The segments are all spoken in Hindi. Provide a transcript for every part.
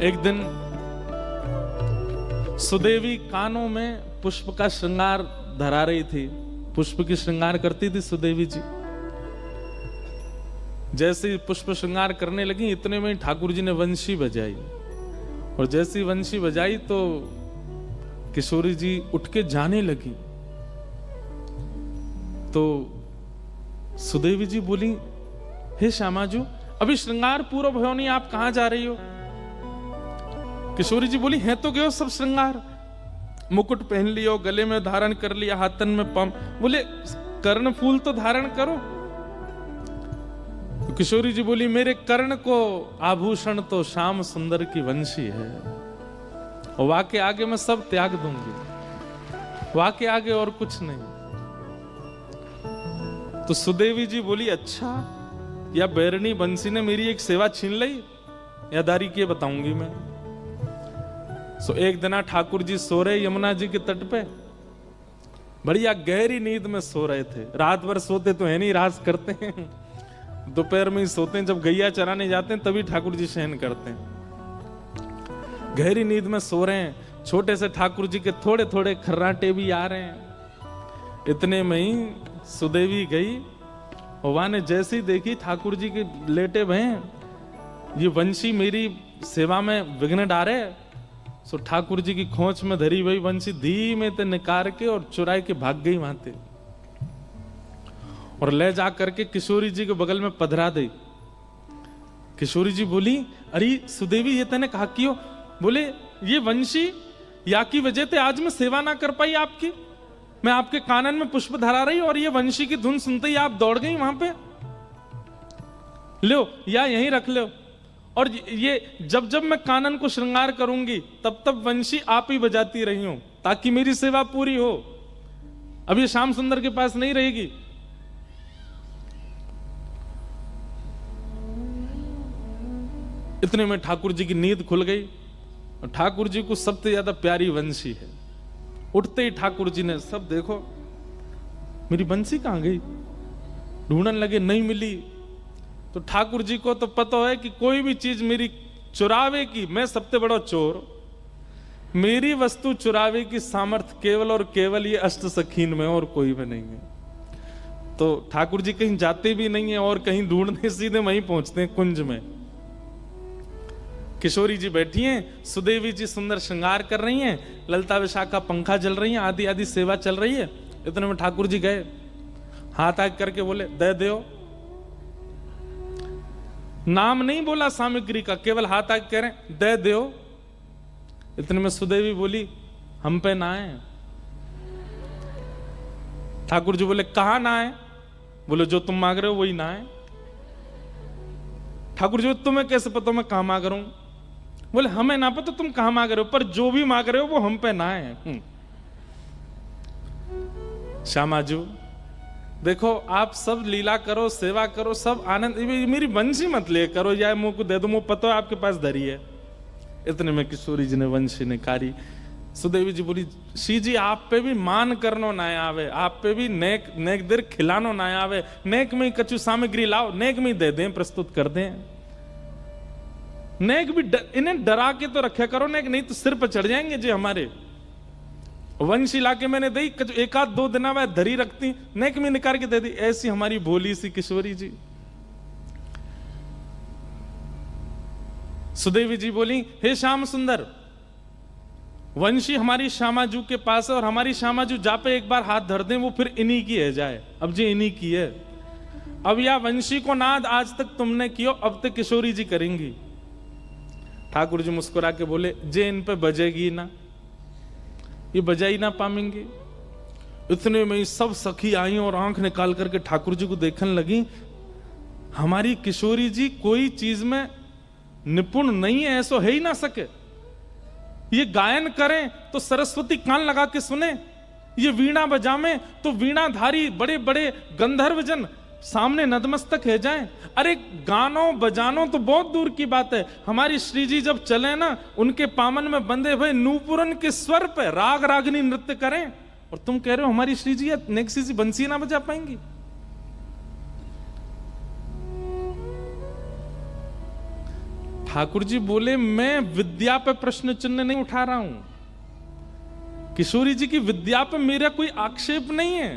एक दिन सुदेवी कानों में पुष्प का श्रृंगार धरा रही थी। पुष्प की श्रृंगार करती थी सुदेवी जी। जैसे ही पुष्प श्रृंगार करने लगी, इतने में ठाकुर जी ने वंशी बजाई, और जैसी वंशी बजाई तो किशोरी जी उठ के जाने लगी। तो सुदेवी जी बोली, हे श्यामाजू, अभी श्रृंगार पूरा भयो नहीं, आप कहां जा रही हो? किशोरी जी बोली, है तो गयो सब श्रृंगार, मुकुट पहन लियो, गले में धारण कर लिया, हाथन में पम। बोले कर्ण फूल तो धारण करो। तो किशोरी जी बोली, मेरे कर्ण को आभूषण तो श्याम सुंदर की वंशी है, और वाके आगे मैं सब त्याग दूंगी, वाके आगे और कुछ नहीं। तो सुदेवी जी बोली, अच्छा, या बैरनी बंसी ने मेरी एक सेवा छीन ली, या दारी के बताऊंगी मैं। सो एक दिन ठाकुर जी सो रहे यमुना जी के तट पे, बढ़िया गहरी नींद में सो रहे थे। रात भर सोते तो है नहीं, राज करते हैं, दोपहर में ही सोते हैं, जब गैया चराने जाते हैं तभी ठाकुर जी शयन करते हैं। गहरी नींद में सो रहे हैं, छोटे से ठाकुर जी के थोड़े थोड़े खर्राटे भी आ रहे हैं। इतने में ही सुदेवी गई, और वहां ने जैसी देखी ठाकुर जी के लेटे भय, ये वंशी मेरी सेवा में विघ्न डारे। सो ठाकुर जी की खोंच में धरी हुई वंशी धीमे ते निकाल के और चुराई के भाग गई वहां ते, और ले जा करके किशोरी जी के बगल में पधरा दी। किशोरी जी बोली, अरे सुदेवी, ये तने कहा क्यों? बोले, ये वंशी या की वजह से आज मैं सेवा ना कर पाई आपकी। मैं आपके कानन में पुष्प धरा रही और ये वंशी की धुन सुनते ही आप दौड़ गई वहां पे। लो, या यहीं रख लो, और ये जब जब मैं कानन को श्रृंगार करूंगी तब तब वंशी आप ही बजाती रही हूं, ताकि मेरी सेवा पूरी हो। अब ये श्याम सुंदर के पास नहीं रहेगी। इतने में ठाकुर जी की नींद खुल गई, और ठाकुर जी को सबसे ज्यादा प्यारी वंशी है। उठते ही ठाकुर जी ने, सब देखो मेरी बंसी कहां गई, ढूंढने लगे, नहीं मिली। तो ठाकुर जी को तो पता है कि कोई भी चीज मेरी चुरावे की, मैं सबसे बड़ा चोर, मेरी वस्तु चुरावे की सामर्थ्य केवल और केवल ये अष्ट सखीन में, और कोई में नहीं है। तो ठाकुर जी कहीं जाते भी नहीं है और कहीं ढूंढने, सीधे वहीं पहुंचते हैं कुंज में। किशोरी जी बैठी हैं, सुदेवी जी सुंदर श्रृंगार कर रही हैं, ललता विशाखा पंखा जल रही है, आदि आदि सेवा चल रही है। इतने में ठाकुर जी गए, हाथ आग करके बोले, दे दो। नाम नहीं बोला सामग्री का, केवल हाथ आग कह रहे, दे दो। इतने में सुदेवी बोली, हम पे ना है। ठाकुर जी बोले, कहां ना है? बोले, जो तुम मांग रहे हो वही ना है। ठाकुर जी, तुम्हें कैसे पता मैं कहां मांग रहा हूं? बोले, हमें ना पता तुम कहां मांग रहे हो, पर जो भी मांग रहे हो वो हम पे ना है। श्यामाजू, देखो, आप सब लीला करो, सेवा करो, सब आनंद, मेरी वंशी मत ले करो, या मुंह को दे दो, मुंह पता है आपके पास धरी है। इतने में किशोरी जी ने वंशी निकारी। सुदेवी जी बोली, शी जी, आप पे भी मान करनो ना आवे, आप पे भी नेक नेक देर खिलानो ना आवे, नेक में कछु सामग्री लाओ, नेक में दे दें, प्रस्तुत कर दें। नेक भी इन्हें डरा के तो रखा करो, नेक नहीं तो सिर पर चढ़ जाएंगे जी हमारे। वंशी लाके मैंने दी, एक आध दो दिन में धरी रखती, नेक में निकाल के दे दी। ऐसी हमारी भोली सी किशोरी जी। सुदेवी जी बोली, हे श्याम सुंदर, वंशी हमारी श्यामाजू के पास है, और हमारी श्यामाजू जा पे एक बार हाथ धर दें, वो फिर इन्हीं की है जाए। अब जी इन्हीं की है। अब या वंशी को नाद आज तक तुमने कियो, अब तक किशोरी जी करेंगी। ठाकुर जी मुस्कुरा के बोले, जे इन पे बजेगी ना, ये बजा ही ना पाएंगे। इतने में ही सब सखी आई और आंख निकाल करके ठाकुर जी को देखने लगी। हमारी किशोरी जी कोई चीज में निपुण नहीं है, ऐसा है ही ना सके। ये गायन करें तो सरस्वती कान लगा के सुने, ये वीणा बजावे तो वीणाधारी बड़े बड़े गंधर्वजन सामने नतमस्तक है जाएं। अरे गानो बजानो तो बहुत दूर की बात है, हमारी श्री जी जब चले ना, उनके पामन में बंधे हुए नूपुरन के स्वर पे राग रागनी नृत्य करें, और तुम कह रहे हो हमारी श्री जी नेक्सी सी बंसी ना बजा पाएंगी। ठाकुर जी बोले, मैं विद्या पे प्रश्न चिन्ह नहीं उठा रहा हूं, किशोरी जी की विद्या पे मेरा कोई आक्षेप नहीं है,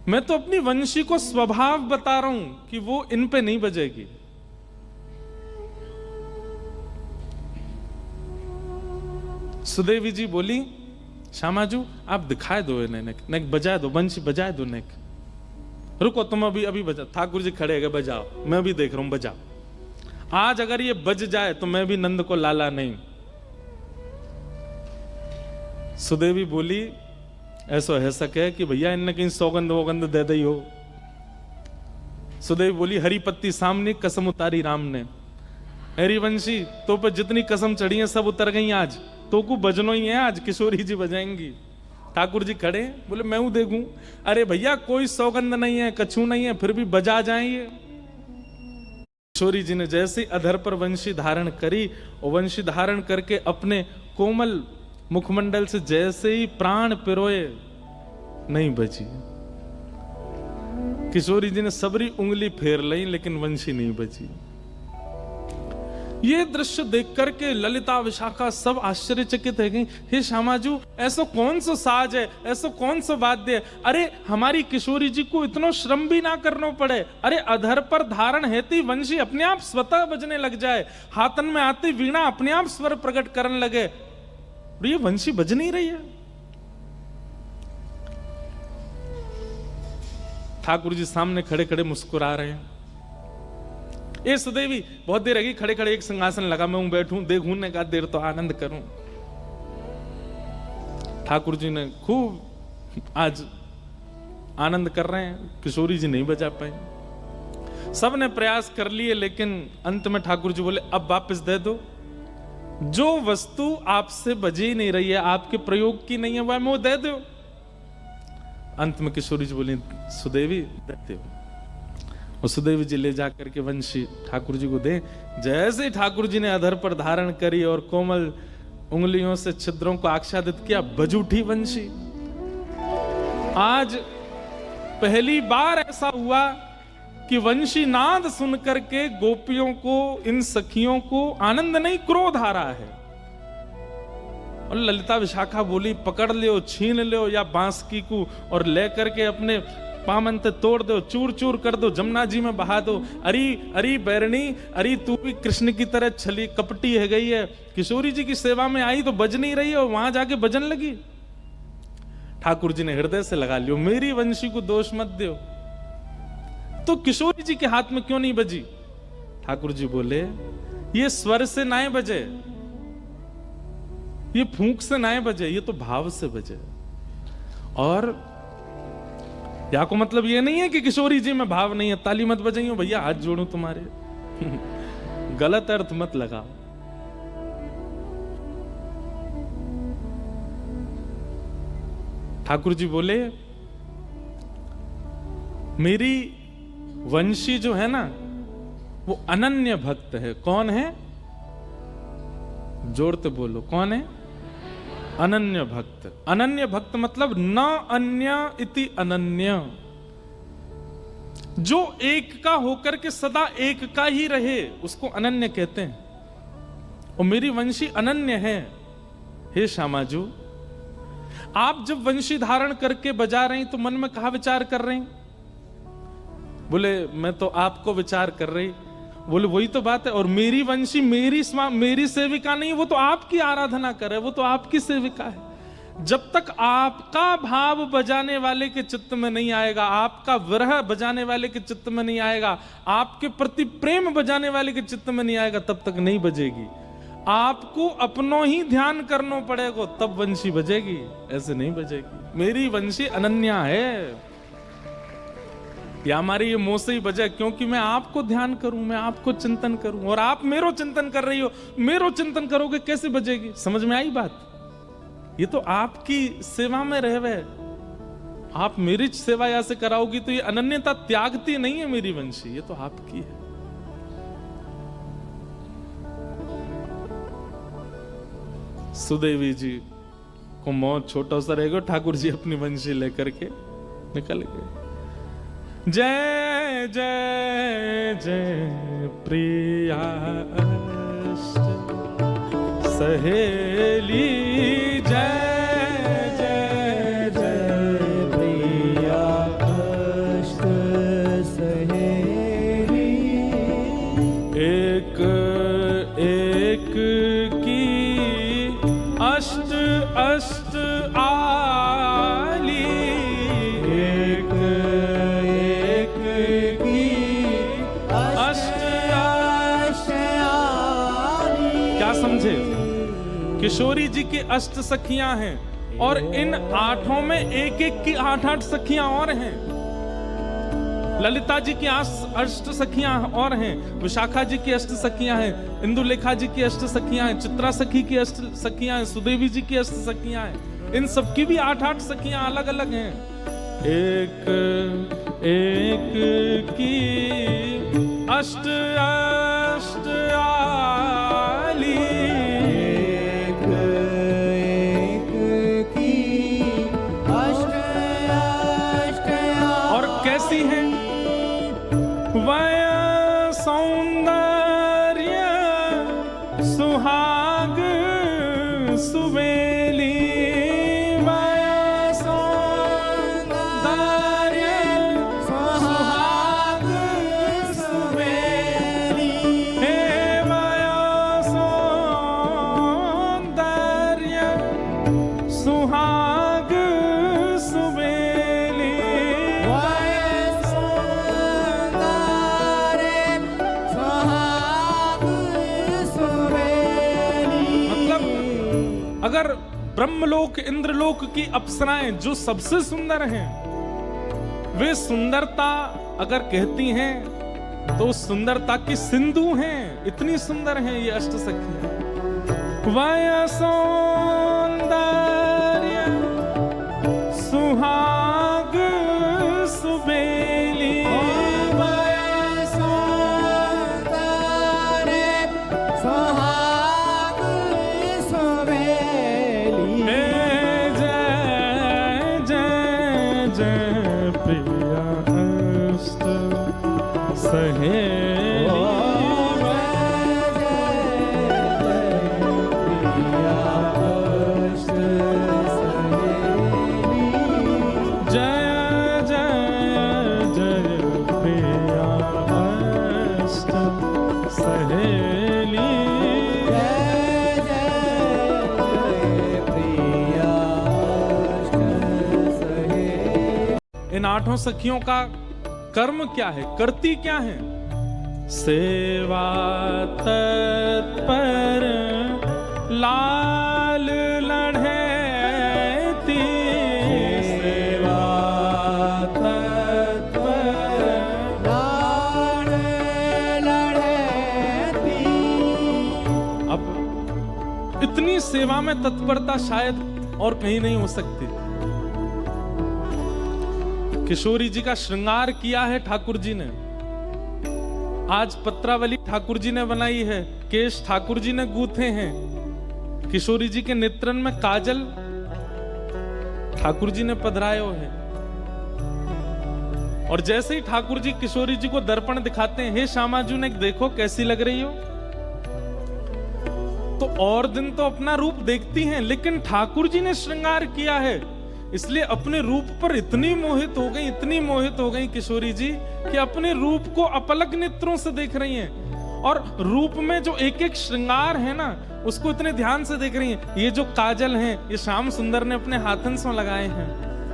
मैं तो अपनी वंशी को स्वभाव बता रहा हूं कि वो इन पे नहीं बजेगी। सुदेवी जी बोली, श्यामाजू आप दिखाए दो इन्हें, नेक बजाए दो, वंशी बजाए दो नेक। रुको तुम अभी बजा। ठाकुर जी खड़े गए, बजाओ, मैं भी देख रहा हूं, बजाओ। आज अगर ये बज जाए तो मैं भी नंद को लाला नहीं। सुदेवी बोली, ऐसा है सके कि भैया इनने कहीं सौगंध वोगंध दे दी हो। सुदेवी बोली, हरी पत्ती सामने कसम उतारी राम ने। हरिवंशी तो पर जितनी कसम चढ़ी है सब उतर गई आज, तो को बजनो ही है आज, किशोरी जी बजाएंगी। ठाकुर जी खड़े, बोले मैं हूं देखूं। अरे भैया कोई सौगंध नहीं है, कछु नहीं है, फिर भी बजा जाएंगे। किशोरी जी ने जैसे अधर पर वंशी धारण करी और वंशी धारण करके अपने कोमल मुखमंडल से जैसे ही प्राण पिरोए, नहीं बजी। किशोरी जी ने सबरी उंगली फेर ली लेकिन वंशी नहीं बजी। ये दृश्य देख करके ललिता विशाखा सब आश्चर्यचकित है गई। हे श्यामाजू, ऐसा कौन सा साज है, ऐसा कौन सा वाद्य है? अरे हमारी किशोरी जी को इतना श्रम भी ना करना पड़े। अरे अधर पर धारण हेती वंशी अपने आप स्वतः बजने लग जाए, हाथन में आती वीणा अपने आप स्वर प्रकट करने लगे, और ये वंशी बज नहीं रही है। ठाकुर जी सामने खड़े खड़े मुस्कुरा रहे हैं। ए सुदेवी, बहुत देर लगी खड़े खड़े, एक सिंहासन लगा, मैं बैठूं देखूं, ने कहा देर तो आनंद करूं। ठाकुर जी ने खूब आज आनंद कर रहे हैं, किशोरी जी नहीं बजा पाए। सब ने प्रयास कर लिए लेकिन अंत में ठाकुर जी बोले, अब वापस दे दो, जो वस्तु आपसे बजी नहीं रही है, आपके प्रयोग की नहीं है, वह वो दे दो। अंत में किशोरी जी बोली, सुदेवी देते हो। और सुदेवी जी ले जाकर के वंशी ठाकुर जी को दे। जैसे ठाकुर जी ने अधर पर धारण करी और कोमल उंगलियों से छिद्रों को आच्छादित किया, बज उठी वंशी। आज पहली बार ऐसा हुआ कि वंशी नाद सुन करके गोपियों को, इन सखियों को आनंद नहीं क्रोध आ रहा है। और ललिता विशाखा बोली, पकड़ लो, छीन लो या बांसुरी को और ले करके अपने पामन ते तोड़ दो, चूर चूर कर दो, जमुना जी में बहा दो। अरे अरे बैरणी, अरे तू भी कृष्ण की तरह छली कपटी है गई है, किशोरी जी की सेवा में आई तो बज नहीं रही है और वहां जाके बजन लगी। ठाकुर जी ने हृदय से लगा लियो, मेरी वंशी को दोष मत दो, तो किशोरी जी के हाथ में क्यों नहीं बजी? ठाकुर जी बोले, ये स्वर से ना बजे, ये फूंक से ना बजे, ये तो भाव से बजे। और या को मतलब ये नहीं है कि किशोरी जी में भाव नहीं है, ताली मत बजाइयो भैया, हाथ जोड़ू तुम्हारे। गलत अर्थ मत लगाओ। ठाकुर जी बोले, मेरी वंशी जो है ना वो अनन्य भक्त है। कौन है? जोड़ते बोलो, कौन है? अनन्य भक्त। अनन्य भक्त मतलब न अन्य इति अनन्य, जो एक का होकर के सदा एक का ही रहे उसको अनन्य कहते हैं। और मेरी वंशी अनन्य है। हे श्यामाजू, आप जब वंशी धारण करके बजा रही तो मन में कहा विचार कर रही? बोले मैं तो आपको विचार कर रही। बोले वही तो बात है। और मेरी वंशी मेरी सेविका नहीं, वो तो आपकी आराधना करे, वो तो आपकी सेविका है। जब तक आपका भाव बजाने वाले के चित्त में नहीं आएगा, आपका विरह बजाने वाले के चित्त में नहीं आएगा, आपके प्रति प्रेम बजाने वाले के चित्त में नहीं आएगा, तब तक नहीं बजेगी। आपको अपनो ही ध्यान करना पड़ेगा, तब वंशी बजेगी, ऐसे नहीं बजेगी। मेरी वंशी अनन्या है। या हमारी ये मुंह से ही बजे क्योंकि मैं आपको ध्यान करूं, मैं आपको चिंतन करूं, और आप मेरो चिंतन कर रही हो। मेरो चिंतन करोगे कैसे बजेगी? समझ में आई बात? ये तो आपकी सेवा में रहवे, आप मेरी सेवा या से कराओगी तो ये अनन्यता त्यागती नहीं है मेरी वंशी, ये तो आपकी है। सुदेवी जी को मौत छोटा सा रहेगा, ठाकुर जी अपनी वंशी लेकर के निकल गए। जय जय जय प्रिया सहेली जय जय जय प्रिया अष्ट सहेली एक एक की अष्ट अष्ट आली एक एक की अष्ट अष्ट आली। क्या समझे? किशोरी जी की अष्ट सखियां हैं और इन आठों में एक एक की आठ आठ सखियां और हैं। ललिता जी की अष्ट सखियां और हैं, विशाखा जी की अष्ट सखियां हैं, इंदुलेखा जी की अष्ट सखियां हैं, चित्रा सखी की अष्ट सखियां हैं, सुदेवी जी की अष्ट सखियां हैं। इन सबकी भी आठ आठ सखियां अलग अलग हैं। एक एक की अष्ट अष्ट आली एक एक की अष्ट अष्ट और कैसी हैं? वय सौंदर्य सुहाग सुवेली वय सौंदर्य सुहाग सुवेली। हे वय सौंदर्य सुहाग सुवेली अगर ब्रह्मलोक इंद्रलोक की अप्सराएं जो सबसे सुंदर हैं, वे सुंदरता अगर कहती हैं तो उस सुंदरता की सिंधु हैं। इतनी सुंदर हैं ये अष्ट सखियां। वय सौंदर्य सुहाग सुबेली इन आठों सखियों का कर्म क्या है, करती क्या है? सेवा तत्पर लाल लढ़ेती सेवा तत्पर लाल लढ़ेती। अब इतनी सेवा में तत्परता शायद और कहीं नहीं हो सकती। किशोरी जी का श्रृंगार किया है ठाकुर जी ने। आज पत्रावली ठाकुर जी ने बनाई है, केश ठाकुर जी ने गूंथे हैं। किशोरी जी के नेत्रन में काजल ठाकुर जी ने पधरायो है। और जैसे ही ठाकुर जी किशोरी जी को दर्पण दिखाते हैं, हे श्यामाजू ने देखो कैसी लग रही हो, तो और दिन तो अपना रूप देखती हैं, लेकिन ठाकुर जी ने श्रृंगार किया है इसलिए अपने रूप पर इतनी मोहित हो गई किशोरी जी कि अपने रूप को अपलक नेत्रों से देख रही हैं। और रूप में जो एक एक श्रृंगार है ना, उसको इतने ध्यान से देख रही हैं। ये जो काजल हैं, ये श्याम सुंदर ने अपने हाथन से लगाए हैं।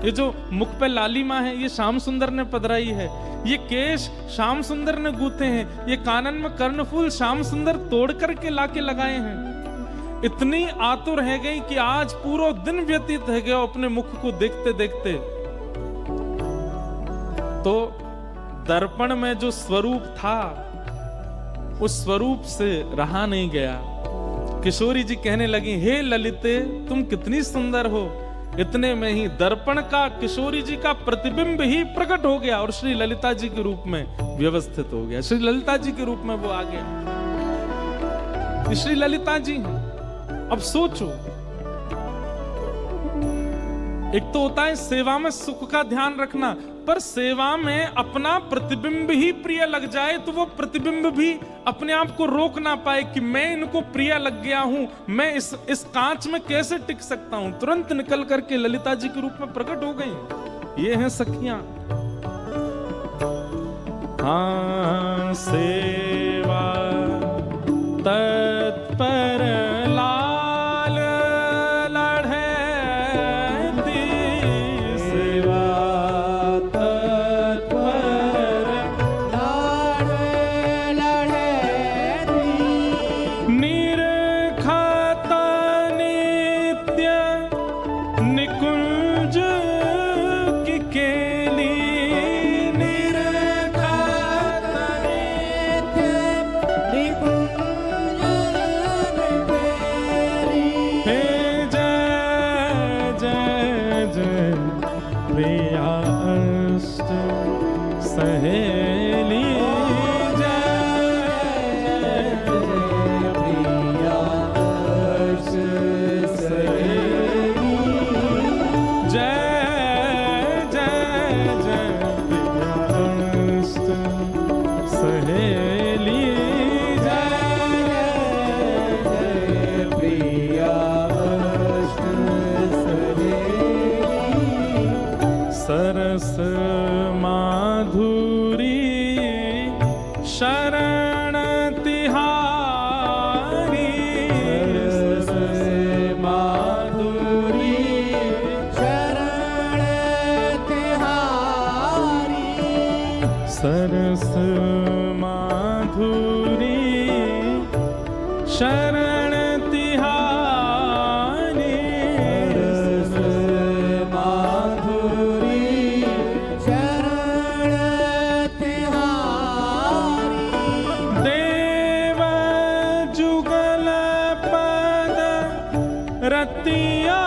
ये जो मुख पे लालिमा है, ये श्याम सुंदर ने पधराई है। ये केश श्याम सुंदर ने गूंथे हैं। ये कानन में कर्णफूल श्याम सुंदर तोड़ करके लाके लगाए हैं। इतनी आतुर है गई कि आज पूरा दिन व्यतीत है गया अपने मुख को देखते देखते। तो दर्पण में जो स्वरूप था, उस स्वरूप से रहा नहीं गया। किशोरी जी कहने लगी, हे ललिते तुम कितनी सुंदर हो। इतने में ही दर्पण का किशोरी जी का प्रतिबिंब ही प्रकट हो गया और श्री ललिता जी के रूप में व्यवस्थित हो गया। श्री ललिता जी के रूप में वो आ गया। श्री ललिता जी अब सोचो, एक तो होता है सेवा में सुख का ध्यान रखना, पर सेवा में अपना प्रतिबिंब ही प्रिय लग जाए तो वो प्रतिबिंब भी अपने आप को रोक ना पाए कि मैं इनको प्रिय लग गया हूं, मैं इस कांच में कैसे टिक सकता हूं। तुरंत निकल करके ललिता जी के रूप में प्रकट हो गई। ये हैं सखियां। हाँ, सेवा तत्पर लाल लढ़े दी, सेवा तत्पर लाड़ लढ़े दी, निरखत नित्य निकुंज की केली, सहेली सरस माधुरी शरण तिहारी, सरस माधुरी शरण तिहारी, सरस माधुरी शरण तिहारी, सरस माधुरी शरण तिहारी, देव जुगल पद रतिया